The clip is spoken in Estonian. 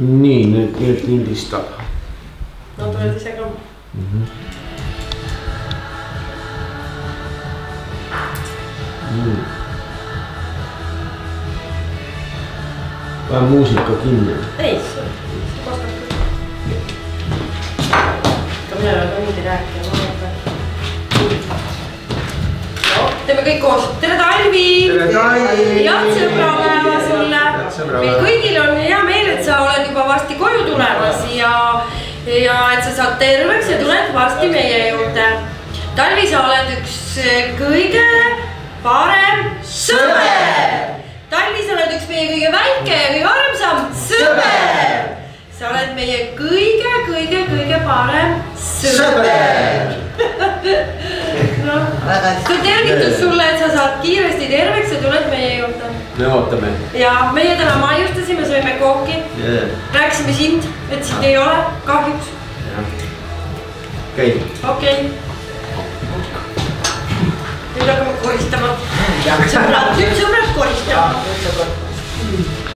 Nii, nüüd lindistab. No tuled ise ka. Vähän muusika kinni. Ei, se kostat kyllä. Minä olen niitä rääkkiä. No, teeme kõik koos. Tere Talvi! Tere Talvi! Head sõbrapäeva sulle! Meil kõigil on hea meel, et sa oled juba varsti koju tulemas ja et sa saad terveks ja tuled varsti meie juurde. Talvi, sa oled üks kõige parem sõber! Talvi, sa oled üks meie kõige väike ja kõige armsam sõber! Sa oled meie kõige parem sõber! See on tervitus sulle, et sa saad kiiresti terveks ja tuled meie juurde. Me ootame. Ja meie täna maiustasime, sõime kooki. Rääkisime sind, et sind ei ole, kahjuks. Okei. Okei. Nüüd hakkame koristama. Nüüd sõbrad koristama.